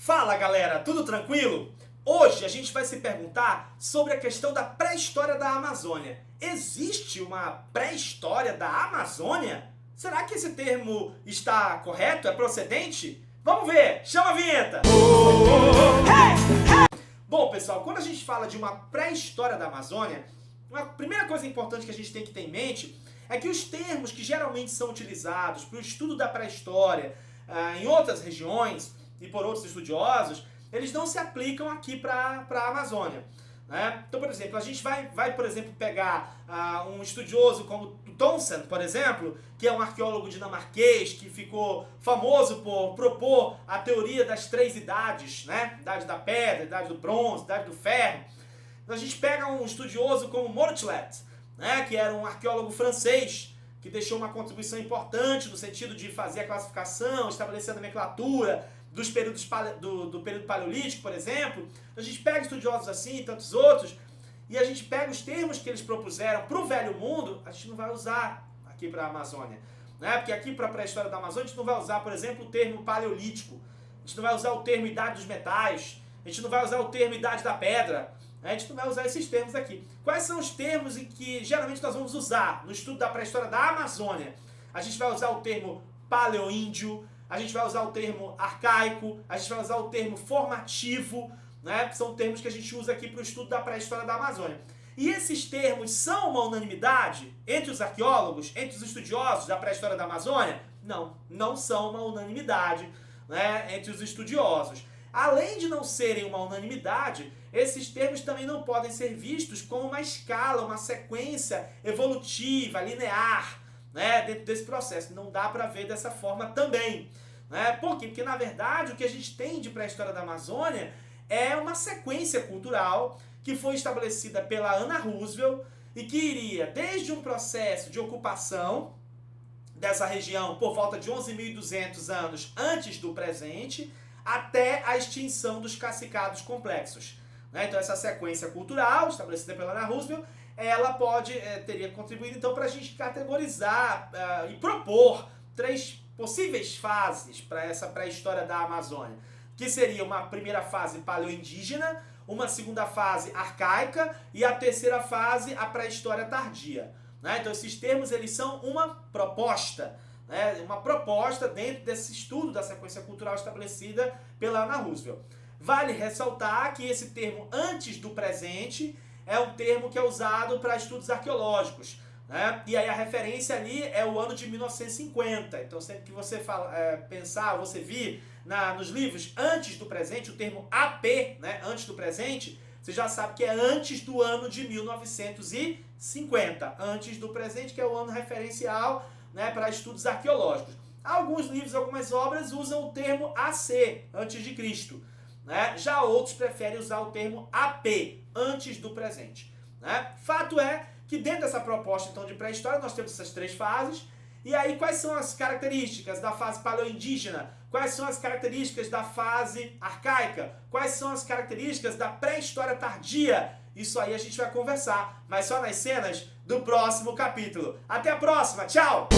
Fala galera, tudo tranquilo? Hoje a gente vai se perguntar sobre a questão da pré-história da Amazônia. Existe uma pré-história da Amazônia? Será que esse termo está correto? É procedente? Vamos ver! Chama a vinheta! Bom pessoal, quando a gente fala de uma pré-história da Amazônia, a primeira coisa importante que a gente tem que ter em mente é que os termos que geralmente são utilizados para o estudo da pré-história em outras regiões e por outros estudiosos, eles não se aplicam aqui para a Amazônia, né? Então, por exemplo, a gente vai por exemplo, pegar um estudioso como Townsend, por exemplo, que é um arqueólogo dinamarquês que ficou famoso por propor a teoria das três idades, né? Idade da pedra, idade do bronze, idade do ferro. Então, a gente pega um estudioso como Mortlet, né? Que era um arqueólogo francês, que deixou uma contribuição importante no sentido de fazer a classificação, estabelecer a nomenclatura dos períodos do período paleolítico, por exemplo. A gente pega estudiosos assim e tantos outros, e a gente pega os termos que eles propuseram para o Velho Mundo, a gente não vai usar aqui para a Amazônia, né? Porque aqui para a pré-história da Amazônia a gente não vai usar, por exemplo, o termo paleolítico, a gente não vai usar o termo idade dos metais, a gente não vai usar o termo idade da pedra, né? A gente não vai usar esses termos aqui. Quais são os termos em que geralmente nós vamos usar no estudo da pré-história da Amazônia? A gente vai usar o termo paleoíndio, a gente vai usar o termo arcaico, a gente vai usar o termo formativo, né? São termos que a gente usa aqui para o estudo da pré-história da Amazônia. E esses termos são uma unanimidade entre os arqueólogos, entre os estudiosos da pré-história da Amazônia? Não, não são uma unanimidade, né, entre os estudiosos. Além de não serem uma unanimidade, esses termos também não podem ser vistos como uma escala, uma sequência evolutiva, linear, né, dentro desse processo. Não dá para ver dessa forma também, né? Por quê? Porque na verdade o que a gente tem de pré-história da Amazônia é uma sequência cultural que foi estabelecida pela Anna Roosevelt e que iria desde um processo de ocupação dessa região por volta de 11.200 anos antes do presente até a extinção dos cacicados complexos, né? Então essa sequência cultural estabelecida pela Anna Roosevelt, ela teria contribuído então para a gente categorizar e propor três possíveis fases para essa pré-história da Amazônia, que seria uma primeira fase paleoindígena, uma segunda fase arcaica e a terceira fase a pré-história tardia, né? Então esses termos eles são uma proposta, né? Uma proposta dentro desse estudo da sequência cultural estabelecida pela Anna Roosevelt. Vale ressaltar que esse termo antes do presente é um termo que é usado para estudos arqueológicos, né? E aí a referência ali é o ano de 1950. Então sempre que você pensar, você vir nos livros antes do presente, o termo AP, né, antes do presente, você já sabe que é antes do ano de 1950. Antes do presente, que é o ano referencial, né, para estudos arqueológicos. Alguns livros, algumas obras usam o termo AC, antes de Cristo, né? Já outros preferem usar o termo AP, antes do presente, né? Fato é que dentro dessa proposta então de pré-história nós temos essas três fases. E aí quais são as características da fase paleoindígena? Quais são as características da fase arcaica? Quais são as características da pré-história tardia? Isso aí a gente vai conversar, mas só nas cenas do próximo capítulo. Até a próxima, tchau!